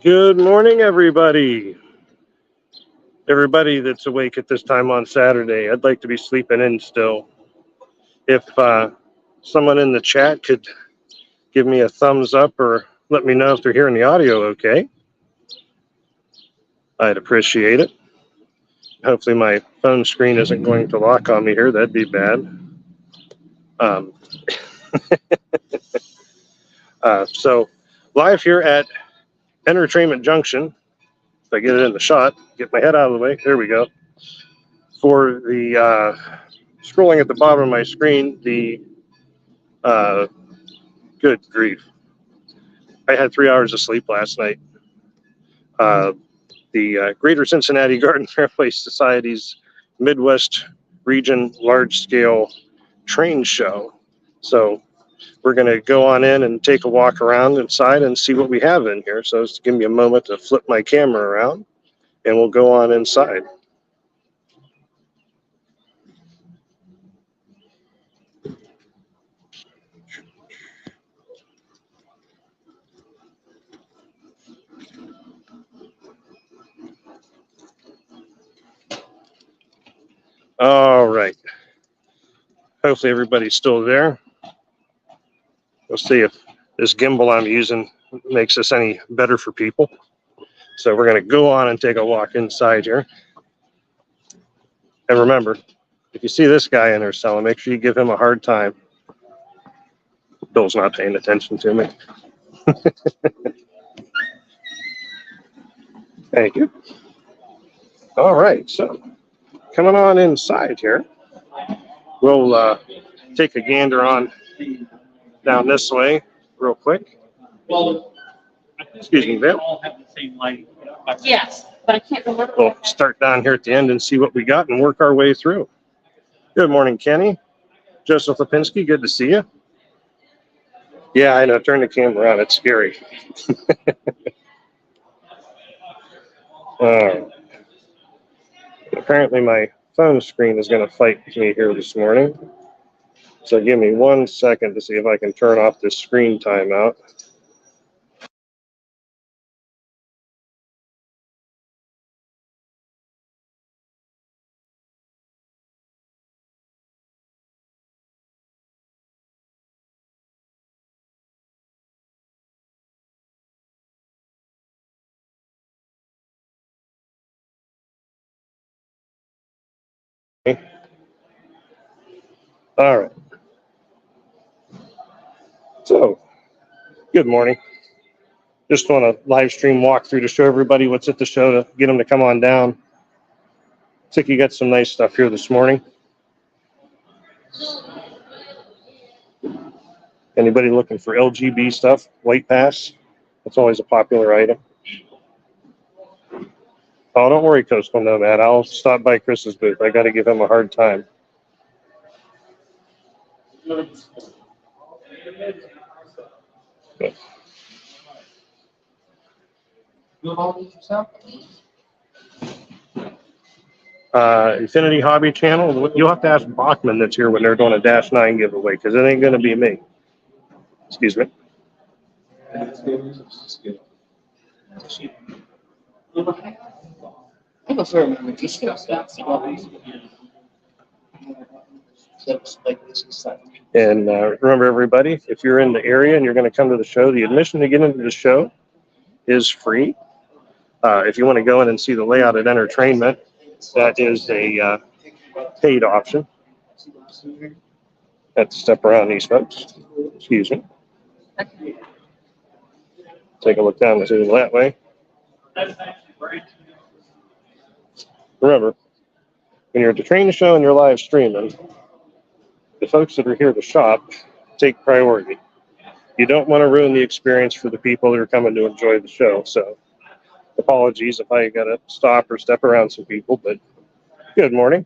Good morning, everybody. Everybody that's awake at this time on Saturday. I'd like to be sleeping in still. If someone in the chat could give me a thumbs up or let me know if they're hearing the audio okay, I'd appreciate it. Hopefully my phone screen isn't going to lock on me here. That'd be bad. So live here at Entertrainment Junction. If I get it in the shot, get my head out of the way. There we go. For the scrolling at the bottom of my screen, the good grief. I had 3 hours of sleep last night. The Greater Cincinnati Garden Fairway Society's Midwest Region Large Scale Train Show. So we're going to go on in and take a walk around inside and see what we have in here. So just give me a moment to flip my camera around and we'll go on inside. All right. Hopefully everybody's still there. We'll see if this gimbal I'm using makes this any better for people. So we're going to go on and take a walk inside here. And remember, if you see this guy in there selling, make sure you give him a hard time. Bill's not paying attention to me. Thank you. All right, so coming on inside here, we'll take a gander on down this way real quick. Excuse me, Bill. Yes, but I can't remember. We'll start down here at the end and see what we got and work our way through. Good morning, Kenny. Joseph Lipinski, good to see you. Yeah, I know. Turn the camera on. It's scary. Apparently my phone screen is going to fight me here this morning. So give me 1 second to see if I can turn off this screen timeout. All right. So, good morning. Just want to live stream walkthrough to show everybody what's at the show to get them to come on down. Looks like you got some nice stuff here this morning. Anybody looking for LGB stuff? White Pass? That's always a popular item. Oh, don't worry, Coastal Nomad. I'll stop by Chris's booth. I got to give him a hard time. Okay. Infinity Hobby Channel. You'll have to ask Bachmann that's here when they're doing a Dash 9 giveaway because it ain't going to be me. Excuse me. And remember, everybody, if you're in the area and you're going to come to the show, the admission to get into the show is free. If you want to go in and see the layout at Entertrainment, that is a paid option. Have to step around these folks. Excuse me. Take a look down the zoom that way. Remember, when you're at the train show and you're live streaming, the folks that are here to shop take priority. You don't want to ruin the experience for the people that are coming to enjoy the show. So apologies if I got to stop or step around some people, but good morning.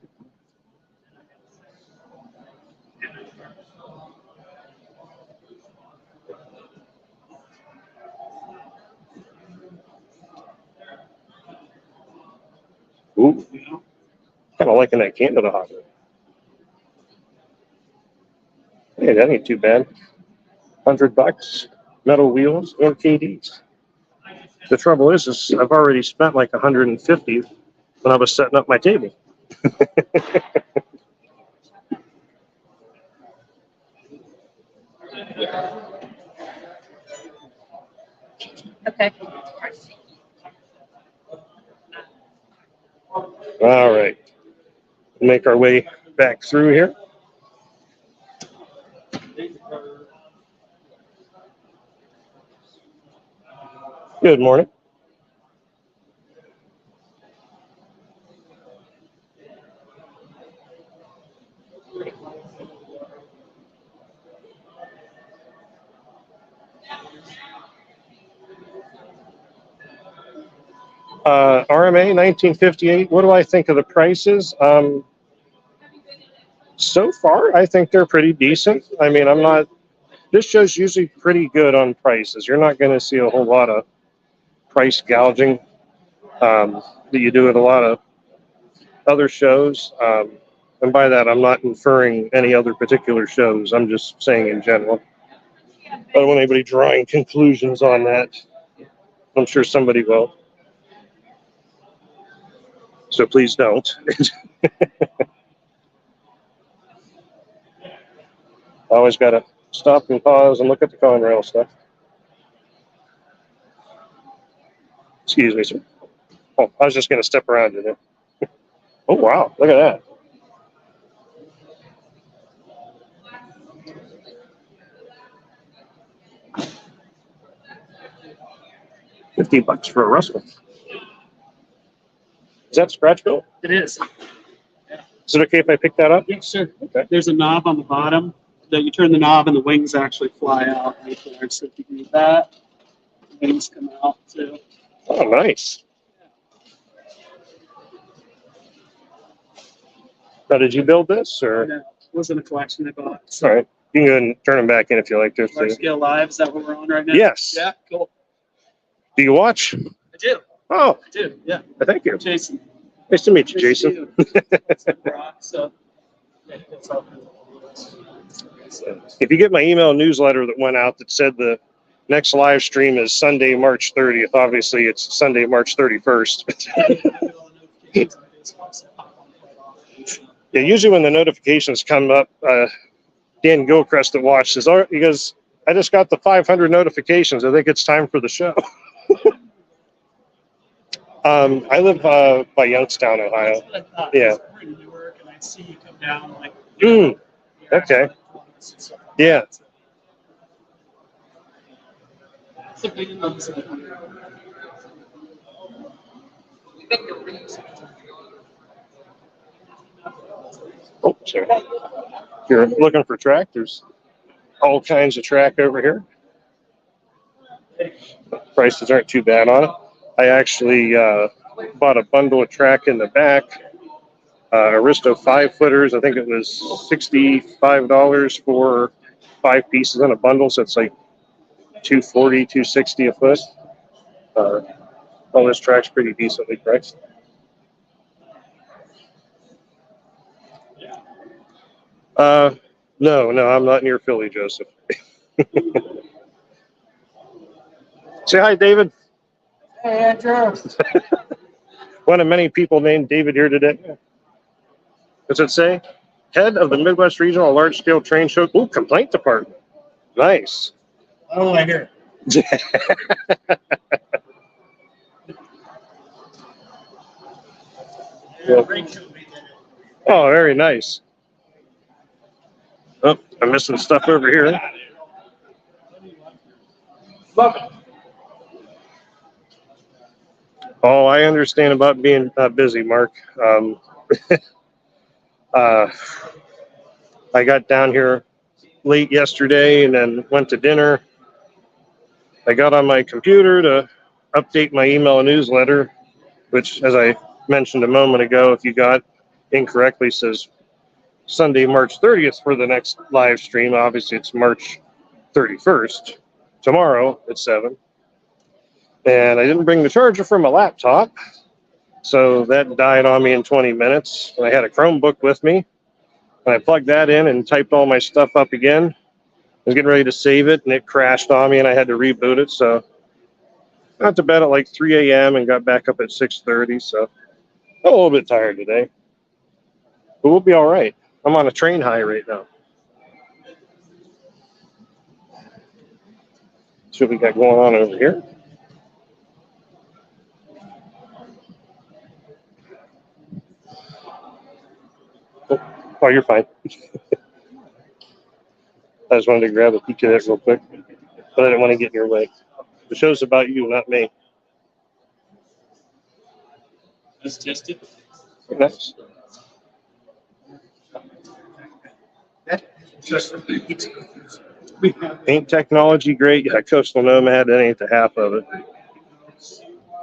Ooh, kind of liking that Canada hopper. Hey, that ain't too bad. $100, metal wheels, and KDs. The trouble is I've already spent like 150 when I was setting up my table. Okay. All right. Make our way back through here. Good morning. RMA 1958. What do I think of the prices? So far, I think they're pretty decent. I mean, I'm not. This show's usually pretty good on prices. You're not going to see a whole lot of price gouging that you do at a lot of other shows. And by that, I'm not inferring any other particular shows. I'm just saying in general. I don't want anybody drawing conclusions on that. I'm sure somebody will. So please don't. Always got to stop and pause and look at the Conrail stuff. Excuse me, sir. Oh, I was just going to step around in it. Oh, wow. Look at that. $50 for a Russell. Is that scratch built? It is. Is it okay if I pick that up? Yeah, sure. Okay. There's a knob on the bottom that you turn the knob and the wings actually fly out right there. So if you do that, the wings come out too. Oh, nice. Now, did you build this or? And it wasn't a collection I bought. All right. You can go ahead and turn them back in if you like. There's Large two. scale live, is that what we're on right now? Yes. Yeah, cool. Do you watch? I do. Oh, I do. Yeah. thank you. Jason. Nice to meet you, Nice to Jason. meet you. It's like rock, so, yeah, it's all good. If you get my email newsletter that went out that said the next live stream is Sunday, March 30th, obviously it's Sunday, March 31st. Yeah, usually when the notifications come up, Dan Gilchrist that watches, he goes, I just got the 500 notifications. I think it's time for the show. I live by Youngstown, Ohio. Yeah. We're in Newark, and I see you come down like. Okay. Yeah. Oh, sorry. If you're looking for tractors, all kinds of track over here. Prices aren't too bad on it. I actually bought a bundle of track in the back. Aristo 5-footers. I think it was $65 for 5 pieces in a bundle. So it's like $240, $260 a foot. All this track's pretty decently priced. No, I'm not near Philly, Joseph. Say hi, David. Hey, Andrew. One of many people named David here today. What's it say? Head of the Midwest Regional Large-Scale Train Show. Ooh, complaint department. Nice. Oh, I hear. Yeah. Oh, very nice. Oh, I'm missing stuff over here. Love it. Oh, I understand about being busy, Mark. I got down here late yesterday and then went to dinner. I got on my computer to update my email newsletter, which, as I mentioned a moment ago, if you got incorrectly, says Sunday, March 30th for the next live stream. Obviously, it's March 31st, tomorrow at 7. And I didn't bring the charger for my laptop, so that died on me in 20 minutes. And I had a Chromebook with me, and I plugged that in and typed all my stuff up again. I was getting ready to save it, and it crashed on me, and I had to reboot it. So Got to bed at like 3 a.m. and got back up at 6:30, so I'm a little bit tired today. But we'll be all right. I'm on a train high right now. See what we got going on over here. Oh, you're fine. I just wanted to grab a peek at it real quick, but I didn't want to get in your way. The show's about you, not me. Let's test it. Nice. Paint technology, great. Yeah, Coastal Nomad, that ain't the half of it.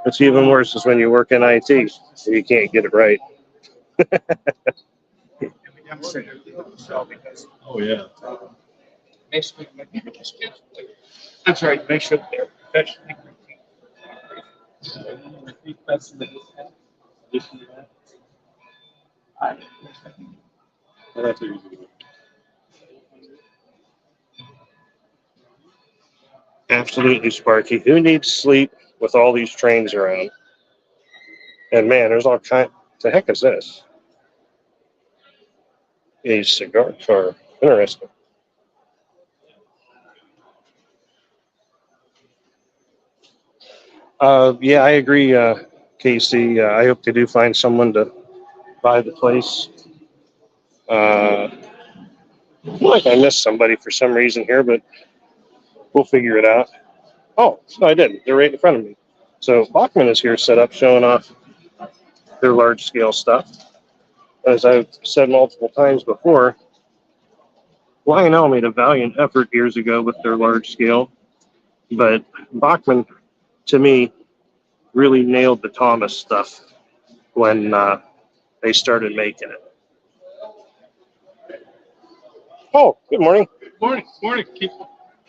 What's even worse is when you work in IT and you can't get it right. Oh, yeah. I'm sorry, make sure they're professionally. Absolutely, Sparky. Who needs sleep with all these trains around? And man, there's all kind. The heck is this? A cigar car. Interesting. Yeah, I agree, Casey. I hope they do find someone to buy the place. Like I missed somebody for some reason here, but we'll figure it out. Oh, no, I didn't. They're right in front of me. So Bachmann is here set up showing off their large scale stuff. As I've said multiple times before, Lionel made a valiant effort years ago with their large scale, but Bachmann, to me, really nailed the Thomas stuff when they started making it. Oh, good morning. Morning. Keep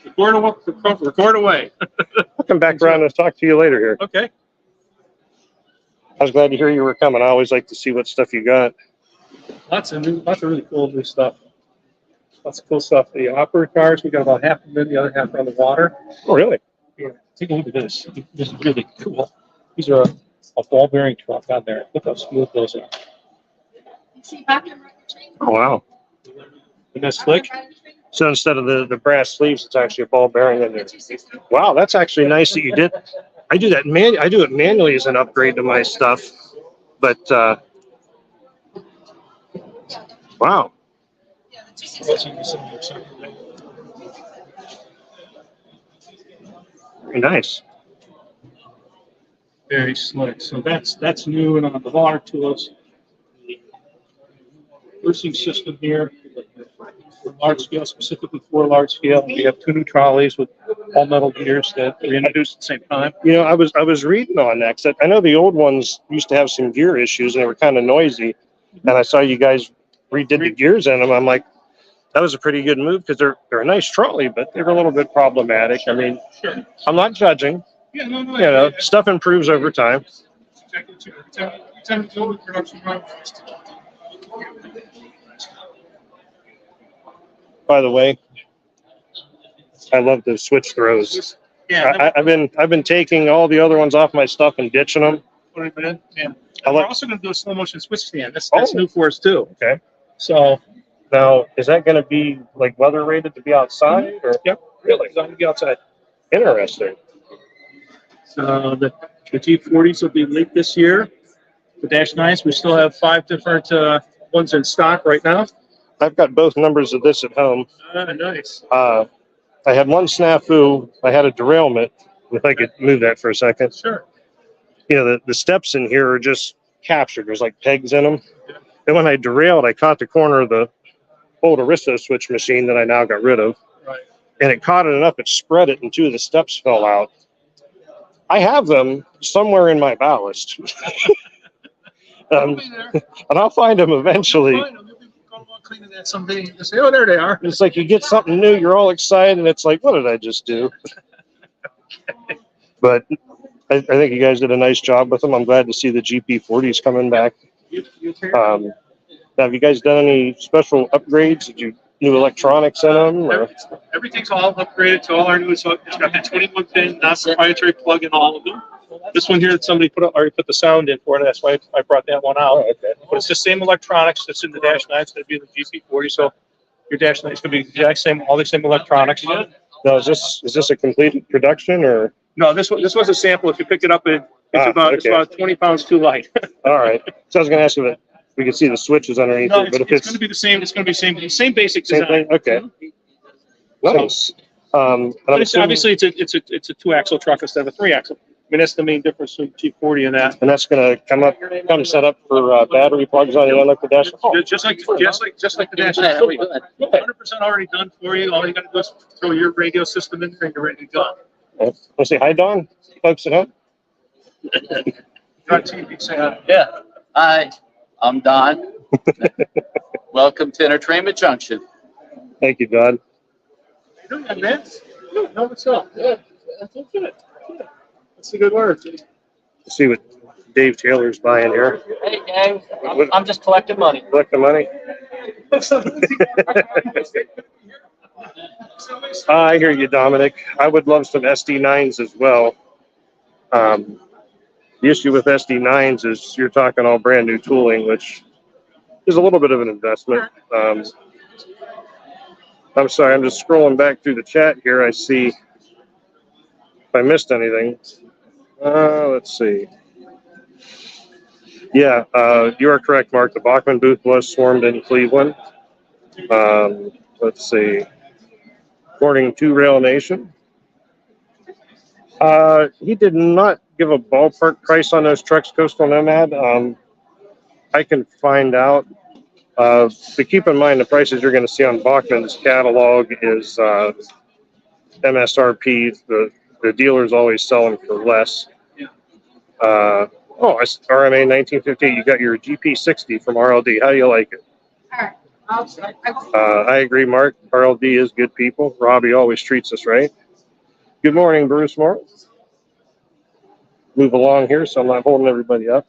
record away. I'll come back around and talk to you later here. Okay. I was glad to hear you were coming. I always like to see what stuff you got. Lots of really cool new stuff. Lots of cool stuff. The opera cars, we got about half of them, the other half are on the water. Oh, really? Yeah. Take a look at this. This is really cool. These are a ball bearing truck on there. Look how smooth those are. Oh, wow. Isn't that slick? So instead of the brass sleeves, it's actually a ball bearing in there. Wow, that's actually nice that you did. I do that I do it manually as an upgrade to my stuff, but wow. Very nice. Very slick. So that's new and on the water tools. The nursing system here, for large scale, specifically for large scale. We have 2 new trolleys with all metal gears that we introduced at the same time. You know, I was reading on that, 'cause I know the old ones used to have some gear issues and they were kind of noisy, and I saw you guys redid the gears in them. I'm like, that was a pretty good move because they're a nice trolley, but they're a little bit problematic. I mean, Sure. I'm not judging. Yeah, no. You know, stuff improves over time. Every time you go to production run. By the way, I love the switch throws. Yeah. I've been taking all the other ones off my stuff and ditching them. Yeah. I We're like- also going to do a slow motion switch stand. That's Oh. new for us too. Okay. So, Now, is that going to be like weather rated to be outside, or yep, really, I'm going to be outside. interesting? The G40s will be late this year. The Dash 9s, we still have 5 different ones in stock right now. I've got both numbers of this at home. Nice. I had one snafu. I had a derailment. If I could move that for a second. Sure. You know, the steps in here are just captured. There's like pegs in them. And when I derailed, I caught the corner of the old aristo switch machine that I now got rid of. Right. And it caught it enough, it spread it, and 2 of the steps fell out. I have them somewhere in my ballast. And I'll find them eventually. Cleaning that someday and just say, oh, there they are. It's like you get something new, you're all excited, and it's like, what did I just do? But I think you guys did a nice job with them. I'm glad to see the GP40s coming back. Now, have you guys done any special upgrades? Did you new electronics in them? Or? Everything's all upgraded to all our new. So it's got the 21-pin non-proprietary plug in all of them. This one here that somebody already put the sound in for, and that's why I brought that one out. Oh, okay. But it's the same electronics that's in the Dash 9. It's going to be in the GP40. So your Dash 9 is going to be the exact same, all the same electronics. Now, is this a completed production or? No, this was a sample. If you pick it up, it's okay. about 20 pounds too light. All right. So I was going to ask you if we could see the switches underneath No, it, but if it's going to be the same. It's going to be same basic same design. thing, okay. Nice. And But I'm it's, assuming- obviously, it's a 2-axle truck instead of a 3-axle. I mean, that's the main difference between G40 and that. and that's going to come set up for battery plugs on the end like the Dash. Just like the Dash 9. 100% already done for you. All you got to do is throw your radio system in there and you're ready to go. Want to say hi, Don? Folks at home? Try TV, say hi. Yeah. Hi, I'm Don. Welcome to Entertrainment Junction. Thank you, Don. How you doing, man? Good. No, what's up? Yeah, that's good. That's a good word. Let's see what Dave Taylor's buying here. Hey, gang, I'm just collecting money. Collect the money. I hear you, Dominic. I would love some SD9s as well. The issue with SD9s is you're talking all brand new tooling, which is a little bit of an investment. I'm sorry, I'm just scrolling back through the chat here. I see if I missed anything. Let's see. Yeah, you are correct, Mark. The Bachmann booth was swarmed in Cleveland. Let's see. According to Rail Nation, he did not give a ballpark price on those trucks, Coastal Nomad. I can find out. But keep in mind, the prices you're going to see on Bachmann's catalog is MSRP. The dealers always sell them for less. RMA 1958. You got your GP60 from RLD. How do you like it? I agree, Mark. RLD is good people. Robbie always treats us right. Good morning, Bruce Morris. Move along here so I'm not holding everybody up.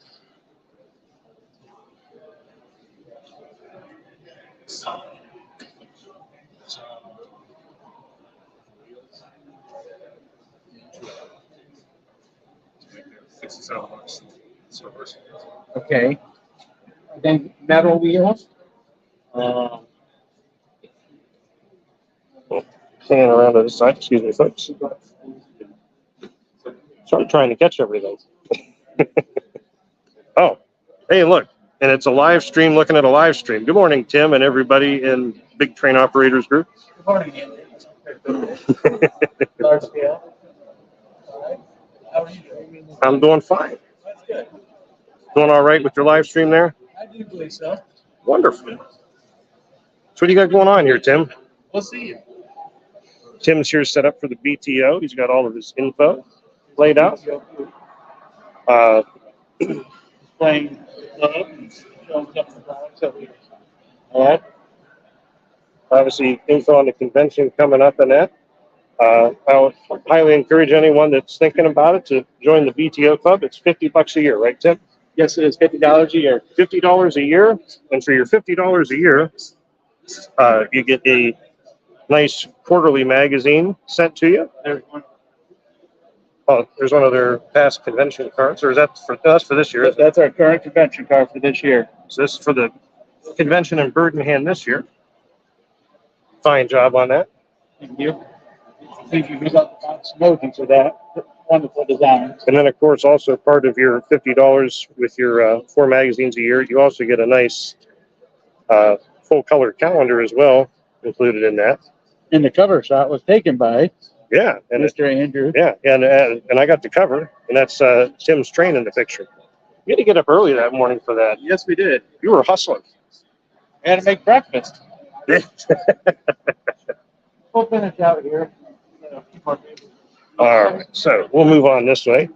Okay. Then metal wheels. Hanging around to the side, excuse me, folks. So I'm trying to catch everything. Oh, hey, look, and it's a live stream looking at a live stream. Good morning, Tim, and everybody in Big Train Operators Group. Good morning, Andy. Large scale. All right. How are you doing? I'm doing fine. That's good. Doing all right with your live stream there? I do believe so. Wonderful. So what do you got going on here, Tim? We'll see you. Tim's here set up for the BTO. He's got all of his info laid out. Playing love and showing some of the products that we. All right. Obviously, info on the convention coming up and that. I would highly encourage anyone that's thinking about it to join the BTO club. It's $50 a year, right, Tim? Yes, it is $50 a year. $50 a year, and for your $50 a year, you get a nice quarterly magazine sent to you. There's one. Oh, there's one of their past convention cards, or is that for us for this year? That's our current convention card for this year. So this is for the convention in Birmingham this year. Fine job on that. Thank you. Thank you. We got some emojis for that. Wonderful designs. And then, of course, also part of your $50 with your 4 magazines a year, you also get a nice full color calendar as well included in that. And the cover shot was taken by Yeah, and Mr. Andrew. yeah, and I got the cover, and that's Tim's train in the picture. You had to get up early that morning for that. Yes, we did. You were hustling. Had to make breakfast. We'll finish out here. All right, so we'll move on this way.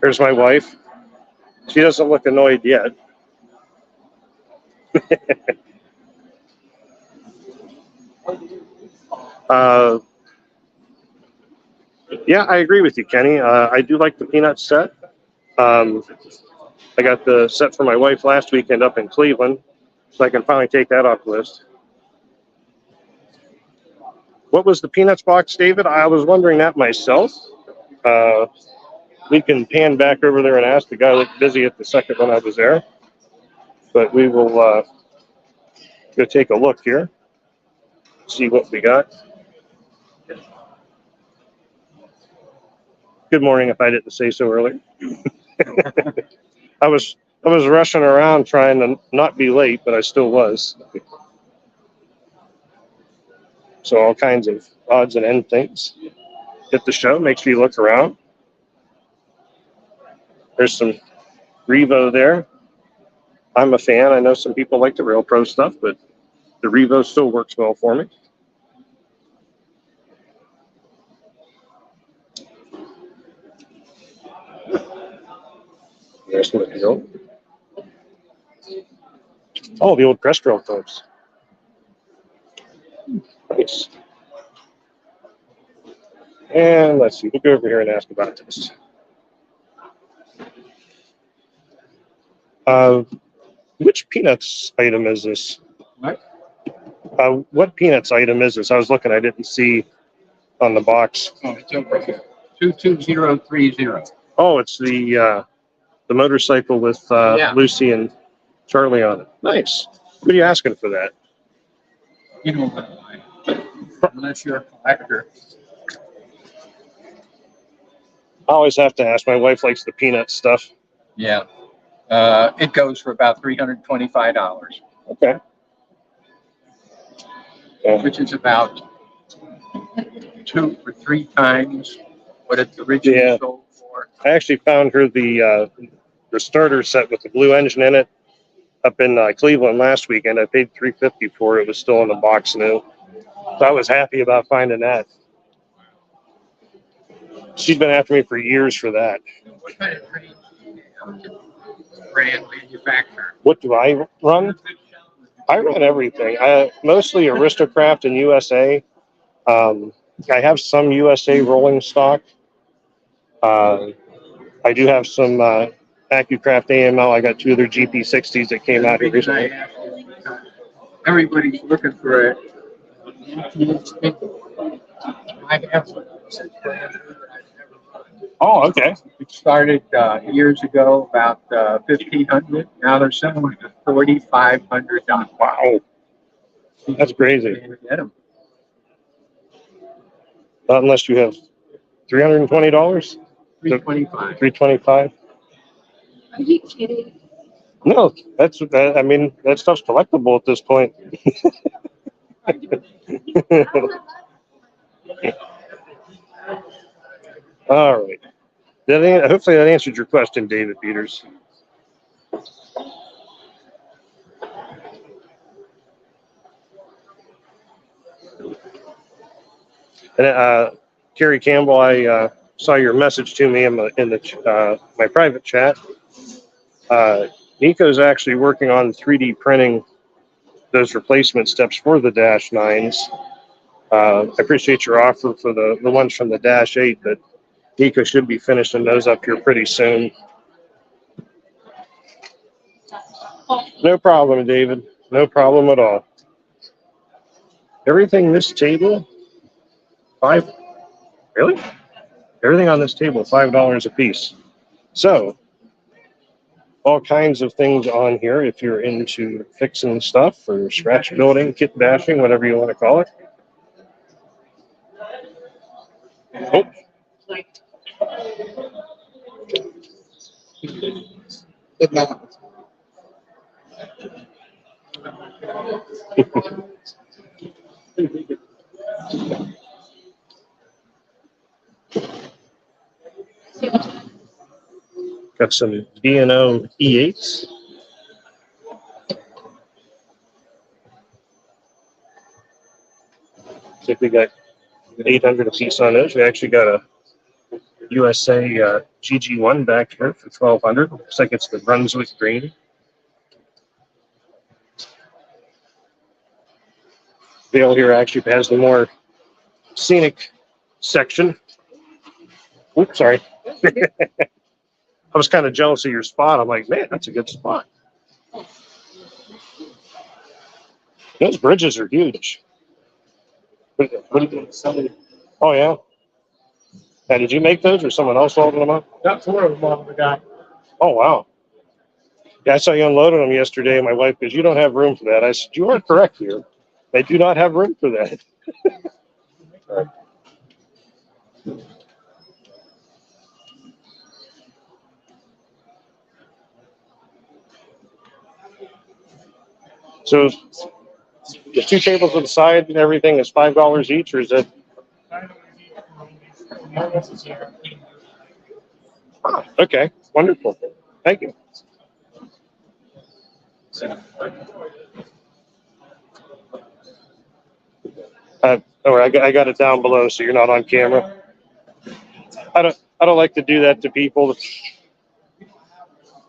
Here's my wife. She doesn't look annoyed yet. Yeah, I agree with you, Kenny. I do like the peanut set. I got the set for my wife last weekend up in Cleveland, so I can finally take that off the list. What was the peanuts box, David? I was wondering that myself. We can pan back over there and ask. The guy looked busy at the second when I was there. But we will go take a look here, see what we got. Good morning, if I didn't say so earlier. I was rushing around trying to not be late, but I still was. So all kinds of odds and end things at the show. Makes you look around. There's some Revo there. I'm a fan. I know some people like the Real Pro stuff, but the Revo still works well for me. There's what you go. Oh, the old press drill clubs. Nice. And let's see, we'll go over here and ask about this. Which peanuts item is this? What? What peanuts item is this? I was looking, I didn't see on the box. Oh, it's over here. 22030. Oh, it's the motorcycle with Yeah. Lucy and Charlie on it. Nice. What are you asking for that? You don't want to buy it. Unless you're a collector. I always have to ask. My wife likes the peanut stuff. Yeah. It goes for about $325, Okay. Yeah. which is about 2 or 3 times what it's originally Yeah. sold for. I actually found her the starter set with the blue engine in it up in Cleveland last weekend. I paid $350 for it. It was still in the box new. So I was happy about finding that. She's been after me for years for that. What kind of brand manufacturer? What do I run? I run everything. Mostly aristo-craft and USA. I have some USA rolling stock. I do have some AccuCraft AML. I got 2 of their GP60s that came out here recently. Everybody's looking for it. I have Oh, okay. It started years ago, about $1,500. Now they're selling it for $4,500. Wow. That's crazy. Get them. Not unless you have $320, $325. $325. Are you kidding? No, I mean, that stuff's collectible at this point. All right. Hopefully that answered your question, David Peters. And Kerry Campbell, I saw your message to me in my private chat. Nico's actually working on 3D printing those replacement steps for the Dash 9s. I appreciate your offer for the ones from the Dash 8, but Nico should be finishing those up here pretty soon. No problem, David. No problem at all. Everything this table, really? Everything on this table, $5 a piece. So, all kinds of things on here if you're into fixing stuff or scratch building, kit bashing, whatever you want to call it. Oh. Good night. Got some D&O E8s. I think we got 800 a piece on those. We actually got a USA GG1 back here for 1,200. Looks like it's the Brunswick green. Dale here actually has the more scenic section. Oops, sorry. I was kind of jealous of your spot. I'm like, man, that's a good spot. Those bridges are huge. Somebody Oh, yeah? Now, did you make those or someone else loaded them up? got 4 of them off the guy. Oh, wow. Yeah, I saw you unloading them yesterday. My wife goes, "You don't have room for that." I said, "You are correct here. They do not have room for that." So the 2 tables on the side and everything is $5 each, or is it? Ah, okay, wonderful. Thank you. I got it down below, so you're not on camera. I don't like to do that to people.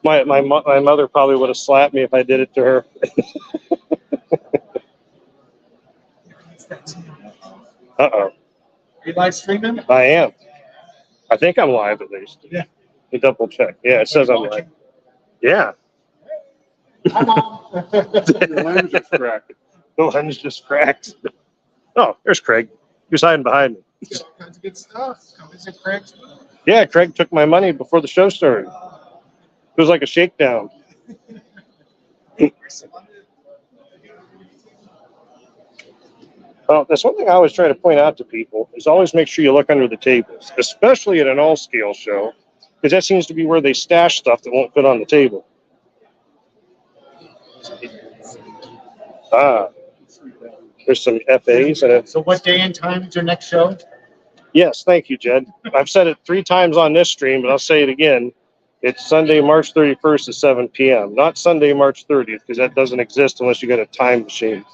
My mother probably would have slapped me if I did it to her. Uh-oh. Are you live streaming? I am. I think I'm live at least. Yeah. You double check. Yeah, it says I'm live. Yeah. I'm on. The lens just cracked. The lens just cracked. Oh, there's Craig. He was hiding behind me. Got all kinds of good stuff. Come visit Craig. Yeah, Craig took my money before the show started. It was like a shakedown. Well, that's one thing I always try to point out to people is always make sure you look under the tables, especially at an all-scale show, because that seems to be where they stash stuff that won't fit on the table. Ah, there's some FAs and So what day and time is your next show? yes, thank you, Jed. I've said it 3 times on this stream, but I'll say it again. It's Sunday, March 31st at 7 p.m., not Sunday, March 30th, because that doesn't exist unless you got a time machine.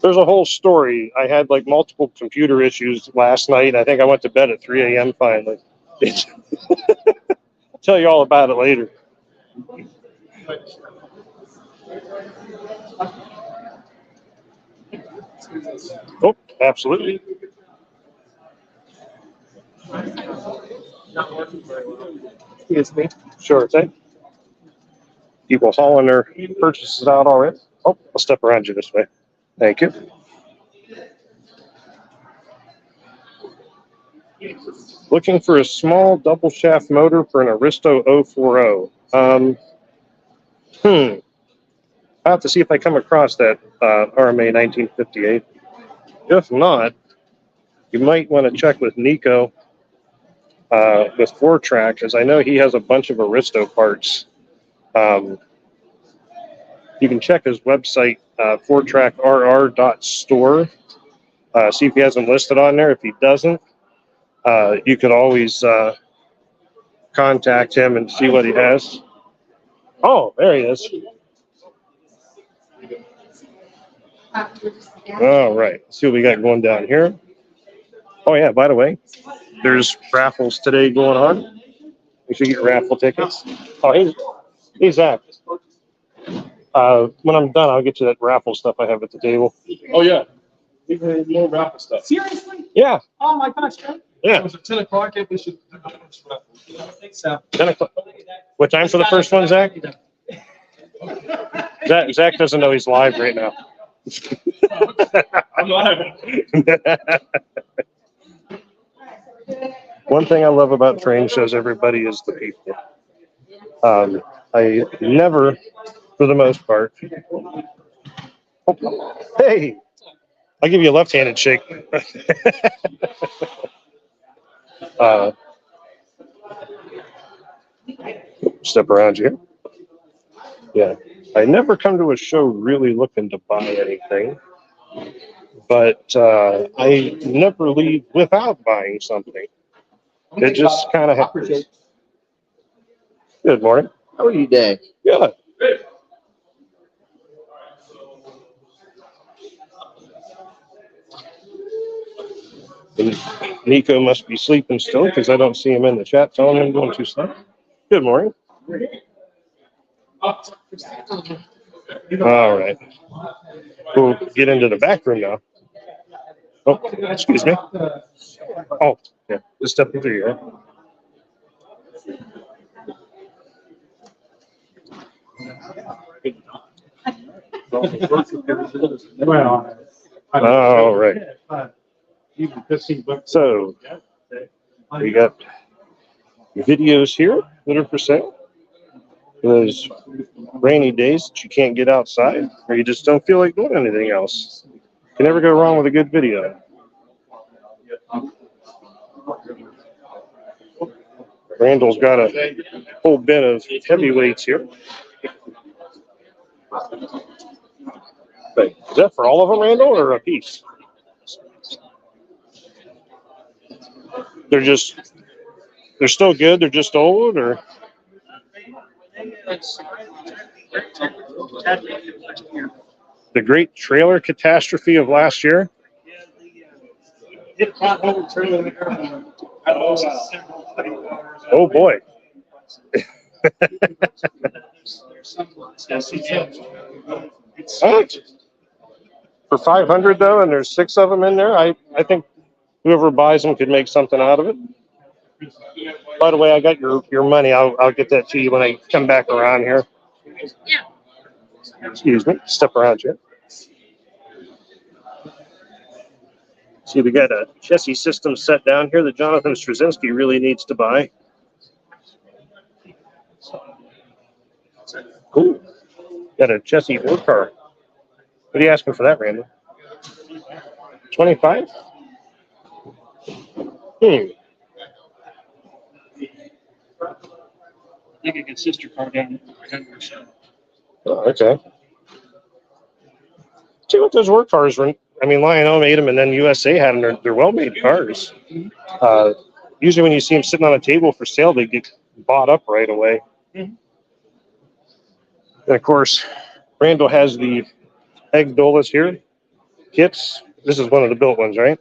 There's a whole story. I had like multiple computer issues last night. I think I went to bed at 3 a.m. finally. I'll tell you all about it later. Oh, absolutely. Excuse me. Sure thing. People hauling their purchases out already. Oh, I'll step around you this way. Thank you. Looking for a small double shaft motor for an Aristo 040. I'll have to see if I come across that RMA 1958. If not, you might want to check with Nico with 4-Track, because I know he has a bunch of Aristo parts. You can check his website, 4trackrr.store. See if he has them listed on there. If he doesn't, you could always contact him and see what he has. Oh, there he is. All right. Let's see what we got going down here. Oh, yeah, by the way, there's raffles today going on. You should get raffle tickets. Oh, he's Zach. When I'm done, I'll get you that raffle stuff I have at the table. Oh, yeah. Even more raffle stuff. Seriously? Yeah. Oh my gosh. Yeah. It was at 10 o'clock. I think we should do the first raffle. I think so. 10 o'clock. What time for the first one, Zach? Zach doesn't know he's live right now. I'm live. One thing I love about train shows, everybody, is the people. I never, for the most part. Oh, hey, I'll give you a left-handed shake. Step around you. Yeah, I never come to a show really looking to buy anything, but I never leave without buying something. It just kind of happens. Good morning. How are you today? Good. And Nico must be sleeping still because I don't see him in the chat telling him going too slow. Good morning. All right. We'll get into the back room now. Oh, excuse me. Oh, yeah. Just step through here. Well. All right. Even 15 bucks. So we got videos here that are for sale. Those rainy days that you can't get outside or you just don't feel like doing anything else. You can never go wrong with a good video. Randall's got a whole bin of heavyweights here. But is that for all of them, Randall, or a piece? They're still good, they're just old, or? The great trailer catastrophe of last year. Oh boy. What? For 500 though, and there's 6 of them in there, I think whoever buys them could make something out of it. By the way, I got your money. I'll get that to you when I come back around here. Yeah. Excuse me. Step around you. See, we got a chassis system set down here that Jonathan Straczynski really needs to buy. Cool. Got a chassis work car. What are you asking for that, Randall? 25? I think I get sister car down there. Oh, okay. See what those work cars were. I mean, Lionel made them, and then USA had them. They're well-made cars. Usually, when you see them sitting on a table for sale, they get bought up right away. And of course, Randall has the egg doughnuts here. Kits. This is one of the built ones, right?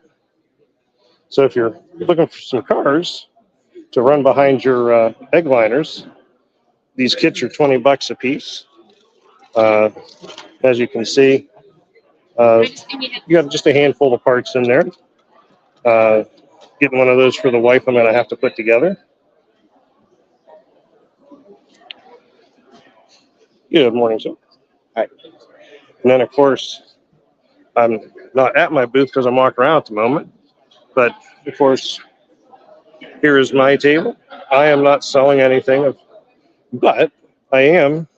So if you're looking for some cars to run behind your egg liners, these kits are 20 bucks a piece. As you can see, you got just a handful of parts in there. Getting one of those for the wife I'm going to have to put together. Good morning, sir. Hi. And then, of course, I'm not at my booth because I'm walking around at the moment. But, of course, here is my table. I am not selling anything, but I am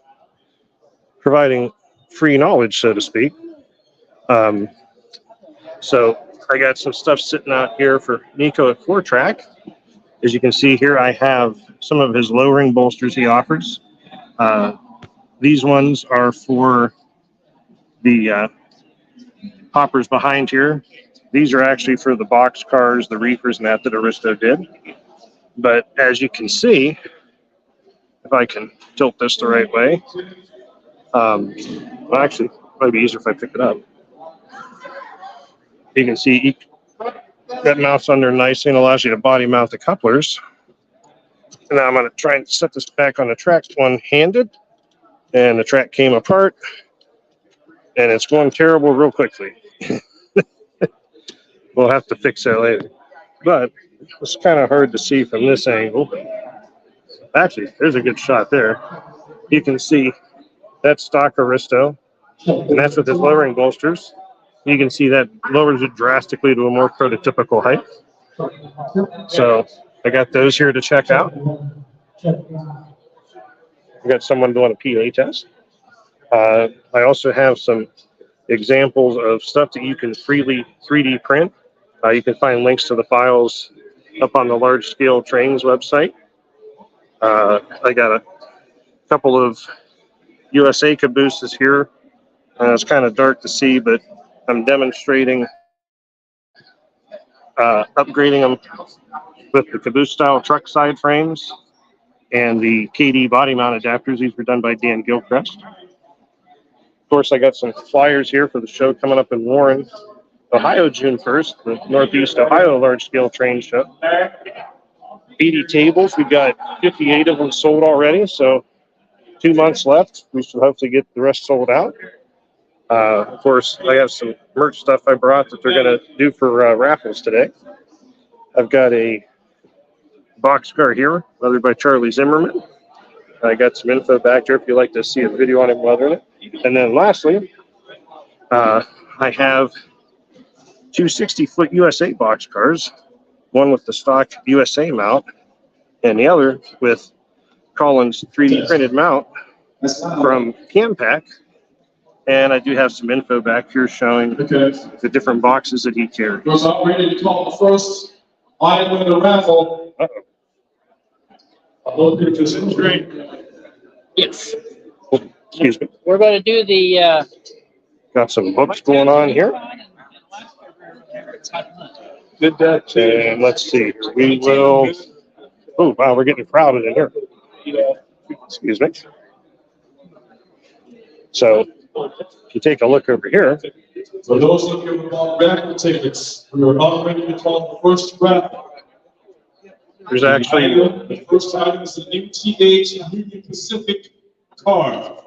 providing free knowledge, so to speak. So I got some stuff sitting out here for Nico at 4-Track. As you can see here, I have some of his low-ring bolsters he offers. These ones are for the poppers behind here. These are actually for the box cars, the reefers, and that Aristo did. But as you can see, if I can tilt this the right way, well, actually, it might be easier if I pick it up. You can see that mounts under nicely and allows you to body mount the couplers. And now I'm going to try and set this back on the tracks one-handed. And the track came apart. And it's going terrible real quickly. We'll have to fix that later. But it's kind of hard to see from this angle. Actually, there's a good shot there. You can see that's stock Aristo. And that's with his lowering bolsters. You can see that lowers it drastically to a more prototypical height. So I got those here to check out. I got someone doing a PA test. I also have some examples of stuff that you can freely 3D print. You can find links to the files up on the Large Scale Trains website. I got a couple of USA cabooses here. It's kind of dark to see, but I'm demonstrating upgrading them with the caboose style truck side frames and the KD body mount adapters. These were done by Dan Gilchrist. Of course, I got some flyers here for the show coming up in Warren, Ohio, June 1st, the Northeast Ohio Large Scale Train Show. 80 tables. We've got 58 of them sold already, so 2 months left. We should hopefully get the rest sold out. Of course, I have some merch stuff I brought that they're going to do for Raffles today. I've got a boxcar here, weathered by Charlie Zimmerman. I got some info back there if you'd like to see a video on him weathering it. And then lastly, I have two 60-foot USA boxcars, one with the stock USA mount, and the other with Collins 3D printed mount from Campac. And I do have some info back here showing the different boxes that he carries. We're about ready to call the first item in the raffle. Hello, pictures in great. Yes. Excuse me. We're going to do the, Got some books going on here. Did that And let's see. We will. Oh, wow, we're getting crowded in here. Excuse me. So, if you take a look over here, For those of you who bought raffle tickets, we are about ready to call the first raffle. there's actually The first item is the MTH Union Pacific card.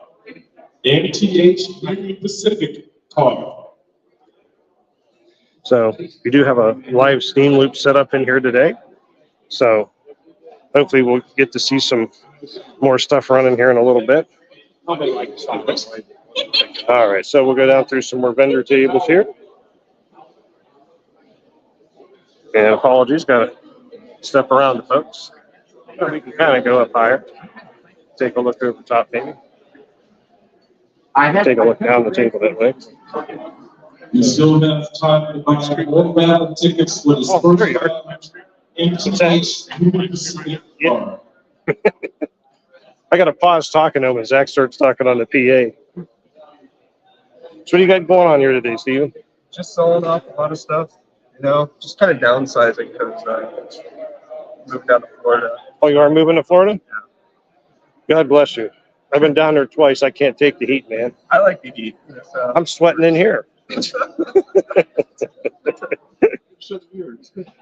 MTH Union Pacific card. So we do have a live steam loop set up in here today. So hopefully we'll get to see some more stuff running here in a little bit. All right, so we'll go down through some more vendor tables here. And apologies, got to step around the folks. We can kind of go up higher. Take a look over the top maybe. Take a look down the table that way. You still have time to buy one raffle tickets for this Oh, there first you are. MTH Union Pacific card. I got to pause talking to him when Zach starts talking on the PA. So what do you got going on here today, Steven? Just selling off a lot of stuff, you know, just kind of downsizing because moved down to Florida. Oh, you are moving to Florida? Yeah. God bless you. I've been down there twice. I can't take the heat, man. I like the heat. So. I'm sweating in here.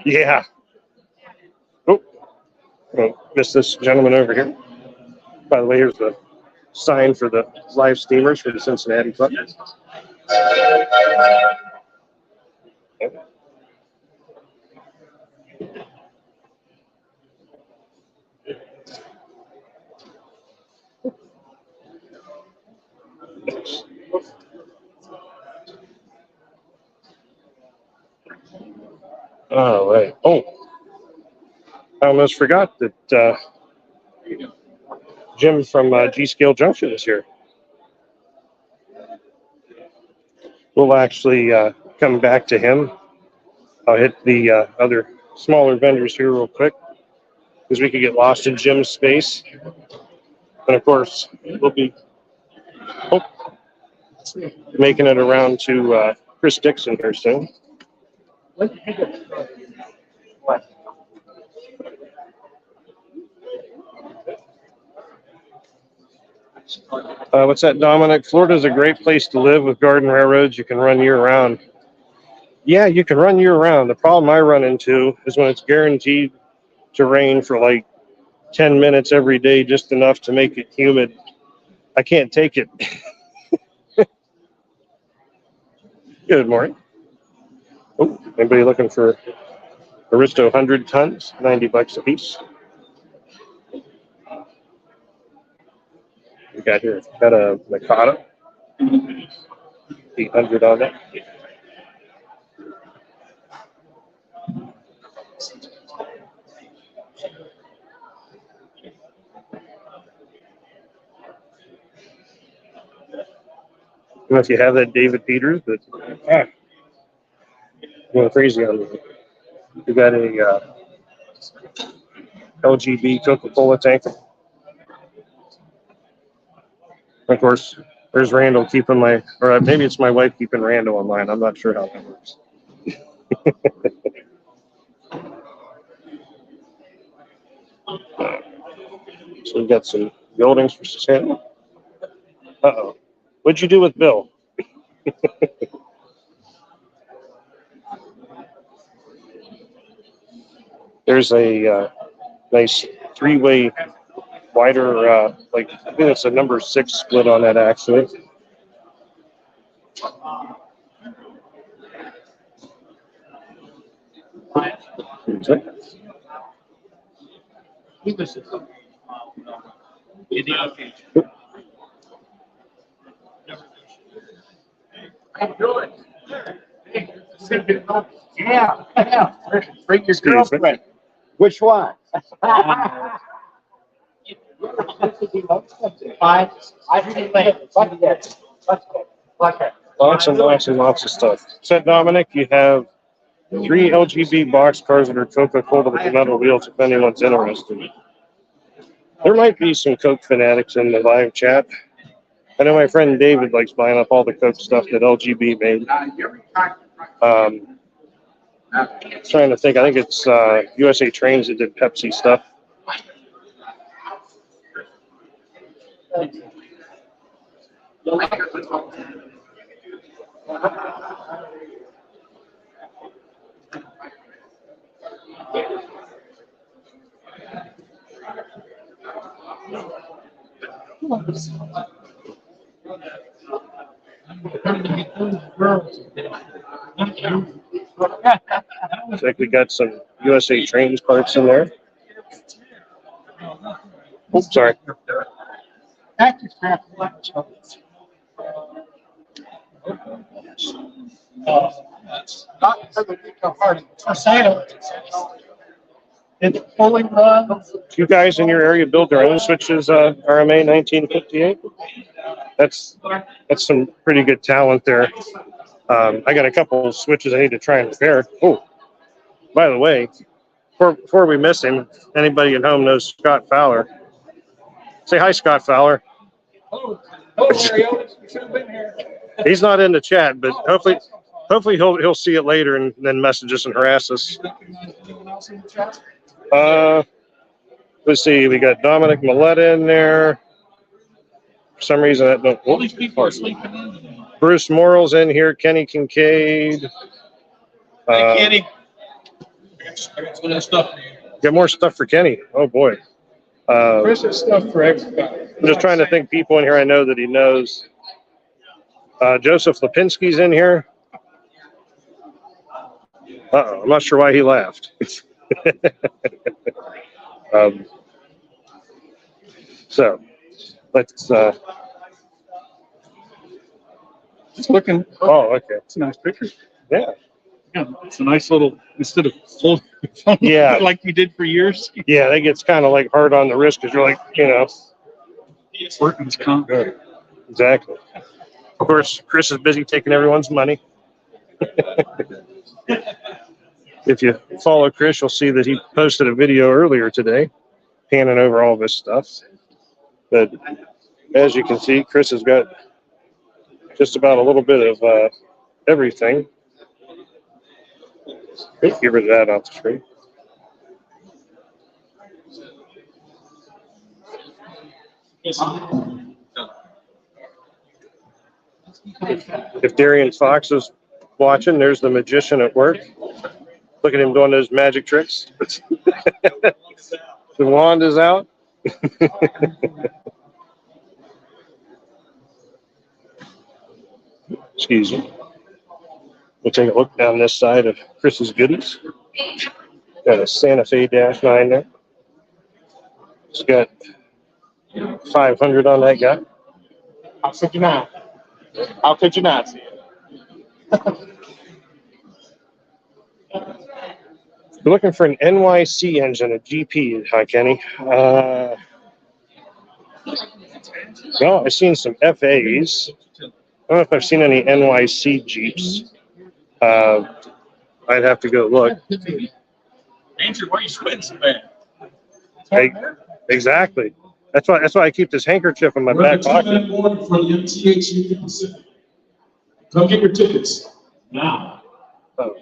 Yeah. Oh, missed this gentleman over here. By the way, here's the sign for the live steamers for the Cincinnati Club. All right. Oh, I almost forgot that Jim from G-Scale Junction is here. We'll actually come back to him. I'll hit the other smaller vendors here real quick because we could get lost in Jim's space. And of course, we'll be making it around to Chris Dixon here soon. What's that, Dominic? Florida's a great place to live with garden railroads. You can run year round. Yeah, you can run year round. The problem I run into is when it's guaranteed to rain for like 10 minutes every day, just enough to make it humid. I can't take it. Good morning. Oh, anybody looking for Aristo 100 tons? 90 bucks a piece. We got here, got a Mikado, 800 on that. I don't know if you have that David Peters, but going crazy on me. We got a LGB Coca-Cola tanker. Of course, there's Randall keeping my, or maybe it's my wife keeping Randall on mine. I'm not sure how that works. So we got some buildings for sale. Uh-oh. What'd you do with Bill? There's a nice three-way wider, like I think it's a number 6 split on that actually. Yeah. Bring your girlfriend. Which one? I think Lots and lots and lots of stuff. Said Dominic, you have 3 LGB box cars that are Coca-Cola with the metal wheels if anyone's interested. There might be some Coke fanatics in the live chat. I know my friend David likes buying up all the Coke stuff that LGB made. Trying to think, I think it's USA Trains that did Pepsi stuff. Looks like we got some USA Trains parts in there. Oops, sorry. It's fully run. You guys in your area build their own switches, RMA 1958? That's some pretty good talent there. I got a couple of switches I need to try and repair. Oh, by the way, before we miss him, anybody at home knows Scott Fowler. Say hi, Scott Fowler. Oh, Mario, you should have been here. He's not in the chat, but hopefully he'll see it later and then message us and harass us. Let's see, we got Dominic Milletta in there. For some reason, that don't. All these people are sleeping in today. Bruce Morrill's in here. Kenny Kincaid. Hey, Kenny. I got some of that stuff for you. Got more stuff for Kenny. Oh boy. There's stuff for everybody. I'm just trying to think people in here I know that he knows. Joseph Lipinski's in here. Uh-oh, I'm not sure why he laughed. So let's Just looking. oh, okay. It's a nice picture. Yeah. Yeah, it's a nice little, instead of holding the phone Yeah. like we did for years. Yeah, that gets kind of like hard on the wrist because you're like, It's working its comp. exactly. Of course, Chris is busy taking everyone's money. If you follow Chris, you'll see that he posted a video earlier today, panning over all this stuff. But as you can see, Chris has got just about a little bit of everything. Get rid of that off the screen. If Darian Fox is watching, there's the magician at work. Look at him doing those magic tricks. The wand is out. Excuse me. We'll take a look down this side of Chris's goodies. Got a Santa Fe -9 there. It's got 500 on that guy. How could you not? How could you not see it? We're looking for an NYC engine, a GP, hi Kenny. Well, I've seen some FAs. I don't know if I've seen any NYC Jeeps. I'd have to go look. Andrew, why are you sweating so bad? Exactly. That's why I keep this handkerchief in my back pocket. For the MTH Union Pacific. Come get your tickets now. Oh.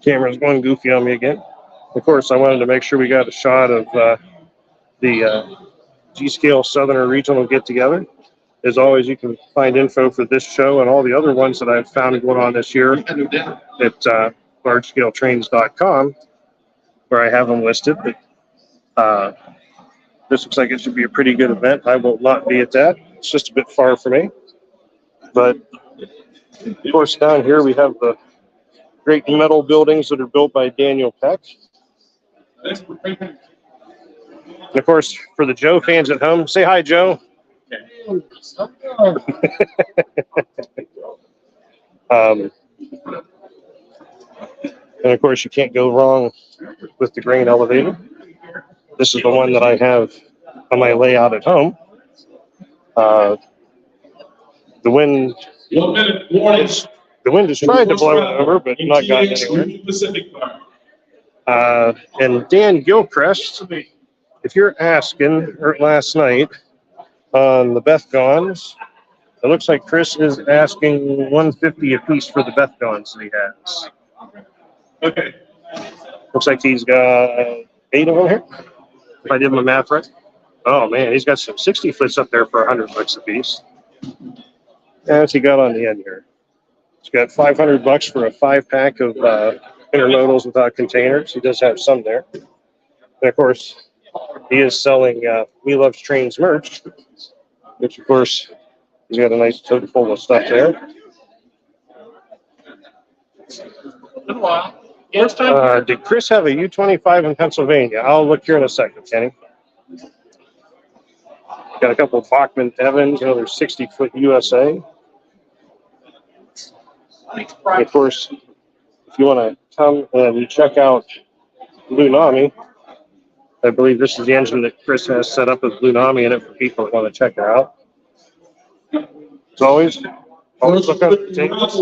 Camera's going goofy on me again. Of course, I wanted to make sure we got a shot of the G-Scale Southerner Regional get-together. As always, you can find info for this show and all the other ones that I've found going on this year at largescaletrains.com, where I have them listed. But this looks like it should be a pretty good event. I will not be at that. It's just a bit far for me. But, of course, down here we have the great metal buildings that are built by Daniel Peck. And of course, for the Joe fans at home, say hi, Joe. And of course, you can't go wrong with the grain elevator. This is the one that I have on my layout at home. The wind, 1 minute warning. the wind has tried to blow it over, but not gotten anywhere. Union Pacific Card. And Dan Gilchrist, if you're asking, last night on the Bethgons, it looks like Chris is asking $150 a piece for the Bethgons that he has. Okay. Looks like he's got 8 of them here, if I did my math right. Oh man, he's got some 60 foots up there for $100 a piece. And what's he got on the end here? He's got $500 for a 5-pack of intermodals without containers. He does have some there. And of course, he is selling We Loves Trains merch, which of course, he's got a nice tote full of stuff there. Did Chris have a U-25 in Pennsylvania? I'll look here in a second, Kenny. Got a couple of Bachmann Evans, another 60-foot USA. And of course, if you want to come and check out Lunami, I believe this is the engine that Chris has set up with Lunami in it for people that want to check her out. As always look up the tables.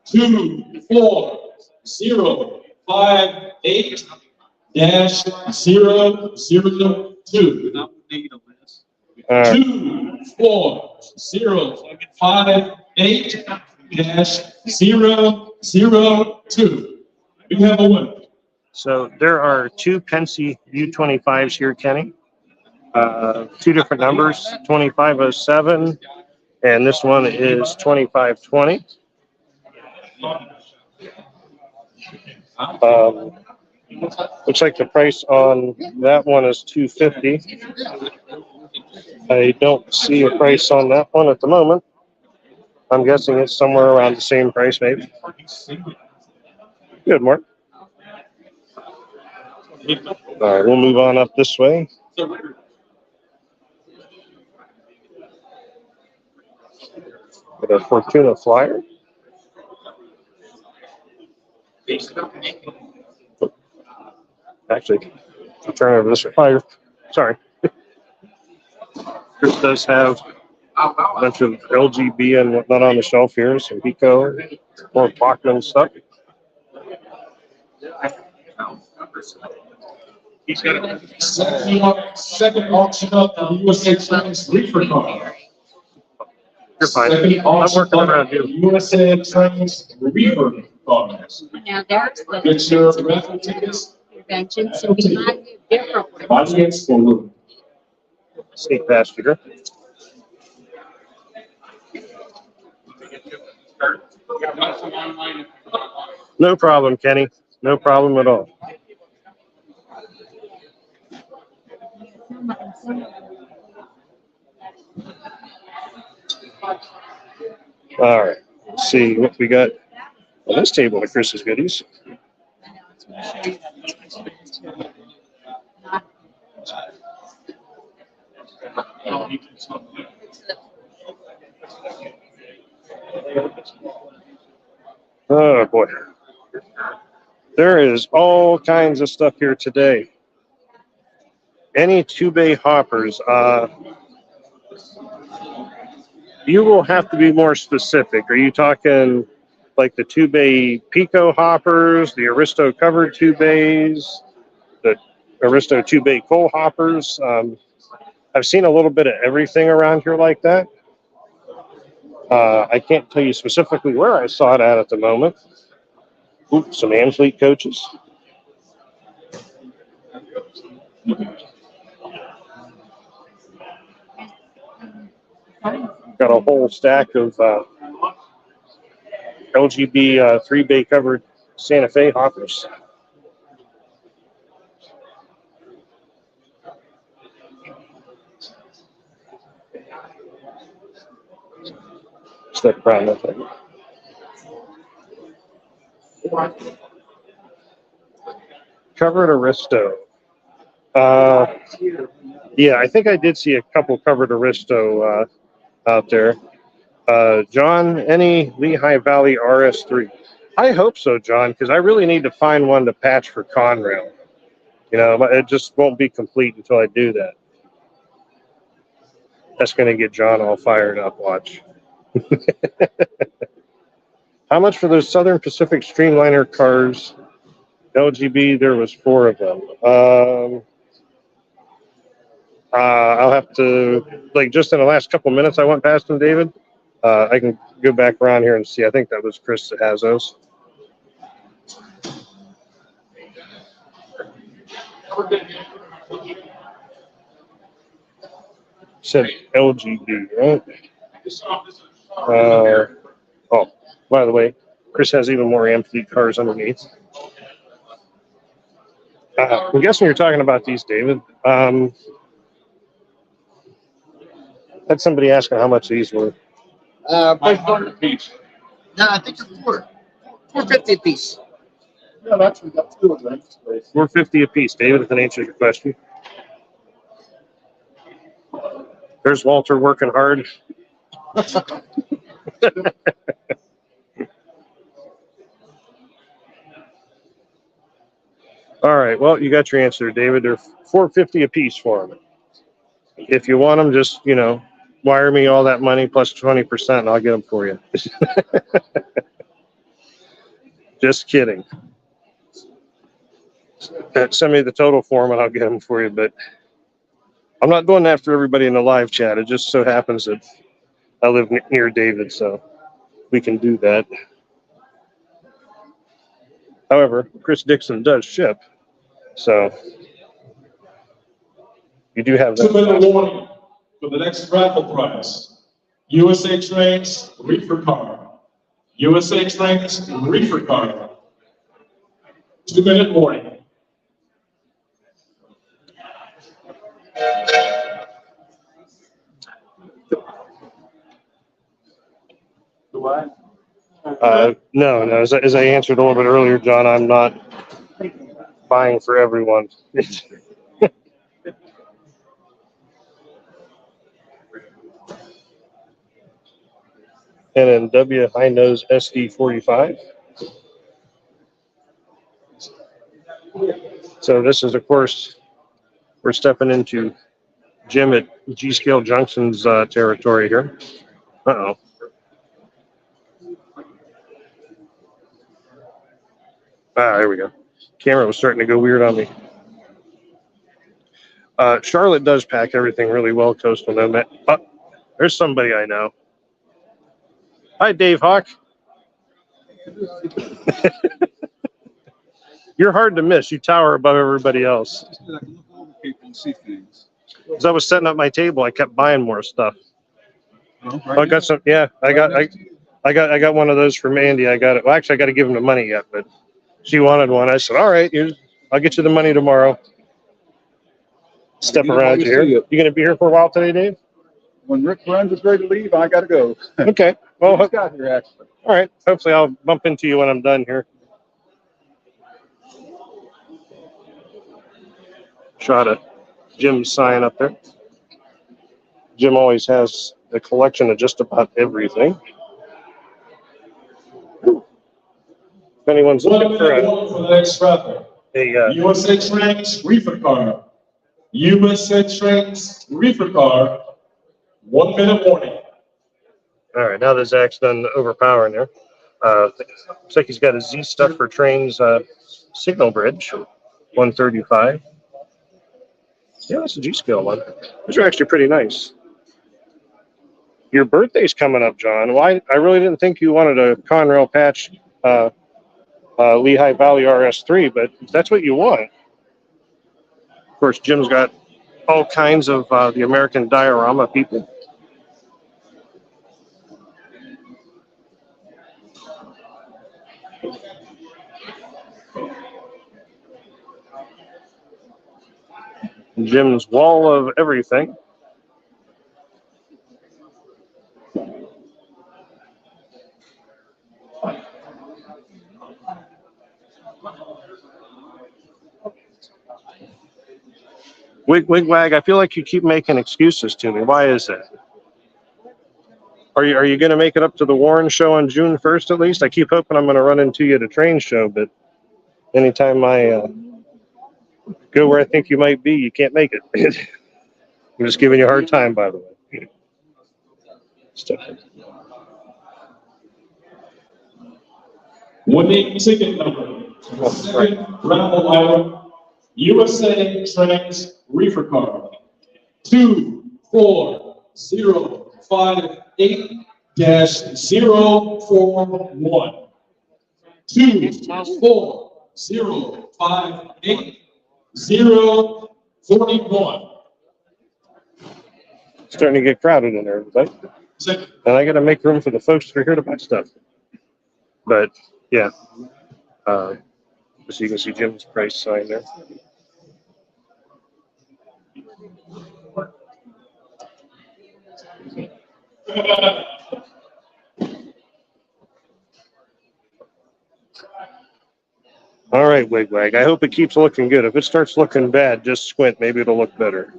2408-002. 2408-002. We have a winner. So there are 2 Penske U-25s here, Kenny. 2 different numbers, 2507, and this one is 2520. Looks like the price on that one is $250. I don't see a price on that one at the moment. I'm guessing it's somewhere around the same price, maybe. Good, Mark. All right, we'll move on up this way. With a Fortuna Flyer. Actually, I'll turn over this way. Sorry. Chris does have a bunch of LGB and whatnot on the shelf here, some Pico, more Bachmann stuff. He's got a second auction up the USA Trains reefer car. You're fine. Second I'm auction working up around the you. USA Trains reefer car. Now there's Get your raffle tickets. prevention, so we might do different ones. Audience for Lou. Sneak past here. No problem, Kenny. No problem at all. All right. Let's see what we got on this table of Chris's goodies. Oh boy. There is all kinds of stuff here today. Any 2-bay hoppers, you will have to be more specific. Are you talking like the 2-bay Pico hoppers, the Aristo covered 2-bays, the Aristo 2-bay coal hoppers? I've seen a little bit of everything around here like that. I can't tell you specifically where I saw it at the moment. Oops, some Amfleet coaches. Got a whole stack of LGB 3-bay covered Santa Fe hoppers. Step around that thing. Covered Aristo. Yeah, I think I did see a couple covered Aristo out there. John, any Lehigh Valley RS3? I hope so, John, because I really need to find one to patch for Conrail. You know, it just won't be complete until I do that. That's going to get John all fired up. Watch. How much for those Southern Pacific Streamliner cars? LGB, there was 4 of them. I'll have to, like, just in the last couple minutes I went past them, David. I can go back around here and see. I think that was Chris that has those. Said LGB, right? Oh, by the way, Chris has even more empty cars underneath. I'm guessing you're talking about these, David. Had somebody asking how much these were. 500 a piece. No, I think it's 450 a piece. No, that's, we got 2 of them. $450 a piece, David, if that answers your question. There's Walter working hard. All right, well, you got your answer, David. They're $450 a piece for them. If you want them, just, you know, wire me all that money plus 20% and I'll get them for you. Just kidding. Send me the total form and I'll get them for you, but I'm not doing that for everybody in the live chat. It just so happens that I live near David, so we can do that. However, Chris Dixon does ship, so you do have that. 2-minute warning for the next raffle prize. USA Trains reefer car. USA Trains reefer car. 2-minute warning. No, as I answered a little bit earlier, John, I'm not buying for everyone. NNW High Nose SD45. So this is, of course, we're stepping into Jim at G-Scale Junction's territory here. Uh-oh. There we go. Camera was starting to go weird on me. Charlotte does pack everything really well, Coastal Nomad. There's somebody I know. Hi, Dave Hawk. You're hard to miss. You tower above everybody else. As I was setting up my table, I kept buying more stuff. I got some. Yeah, I got one of those for Mandy. I got it. Well, actually, I got to give him the money yet, but she wanted one. I said, "All right, I'll get you the money tomorrow." Step around you here. You gonna be here for a while today, Dave? When Rick runs is ready to leave, I got to go. Okay. Well, got here actually. All right. Hopefully, I'll bump into you when I'm done here. Shot of Jim's sign up there. Jim always has a collection of just about everything. If anyone's looking for the next raffle. USA Trains reefer car. USA Trains reefer car. 1-minute warning. All right, now that Zach's done overpowering there. Looks like he's got a Z stuff for trains signal bridge, 135. Yeah, that's a G-scale one. Those are actually pretty nice. Your birthday's coming up, John. Well, I really didn't think you wanted a Conrail patch Lehigh Valley RS3, but if that's what you want. Of course, Jim's got all kinds of the American diorama people. Jim's wall of everything. Wigwag, I feel like you keep making excuses to me. Why is that? Are you going to make it up to the Warren show on June 1st at least? I keep hoping I'm going to run into you at a train show, but anytime I go where I think you might be, you can't make it. I'm just giving you a hard time, by the way. Winning ticket number. Second raffle item. USA Trains Reefer Card. 24058-041. 24058-041. Starting to get crowded in there, everybody. And I got to make room for the folks that are here to buy stuff. But yeah, so you can see Jim's price sign there. All right, Wigwag. I hope it keeps looking good. If it starts looking bad, just squint. Maybe it'll look better.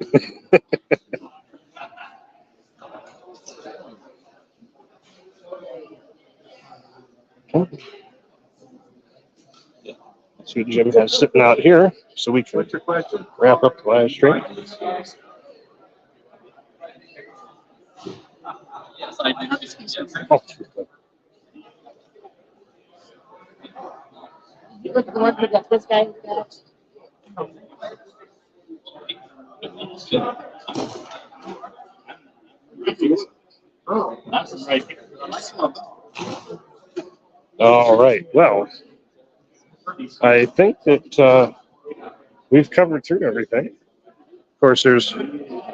See what Jim has sitting out here, so we can wrap up the live stream. Yes, I do. Oh, You look the one who got this guy got. Oh, that's right here. all right. Well, I think that we've covered through everything. Of course, there's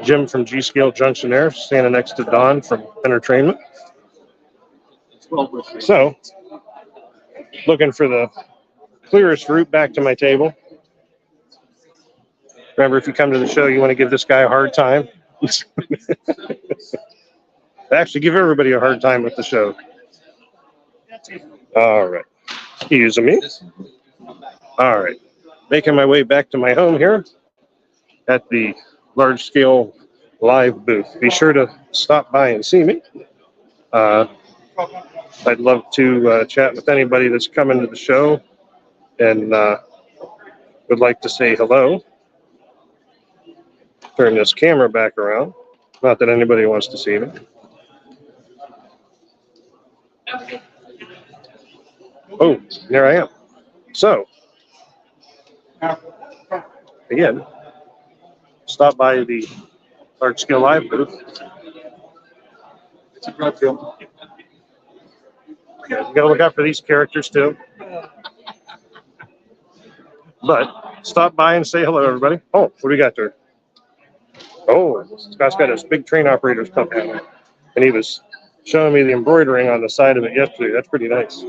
Jim from G-Scale Junction there, standing next to Don from Entertrainment. So, looking for the clearest route back to my table. Remember, if you come to the show, you want to give this guy a hard time. Actually, give everybody a hard time with the show. All right. Excuse me. All right. Making my way back to my home here at the large scale live booth. Be sure to stop by and see me. I'd love to chat with anybody that's coming to the show and would like to say hello. Turn this camera back around. Not that anybody wants to see me. Oh, there I am. So, again, stop by the large scale live booth. It's a great film. Yeah, you gotta look out for these characters too. But stop by and say hello, everybody. Oh, what do we got there? Oh, Scott's got his big train operator's cup out, and he was showing me the embroidering on the side of it yesterday. That's pretty nice.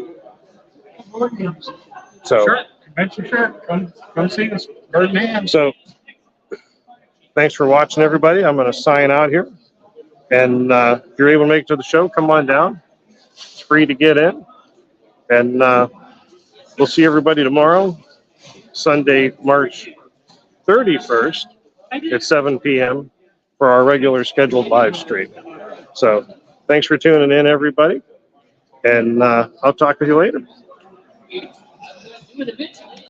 So, Sure, convention shirt. Come see us. Birdman. So, thanks for watching, everybody. I'm going to sign out here, and if you're able to make it to the show, come on down. It's free to get in, and we'll see everybody tomorrow, Sunday, March 31st at 7 p.m. for our regular scheduled live stream. So thanks for tuning in, everybody, and I'll talk with you later.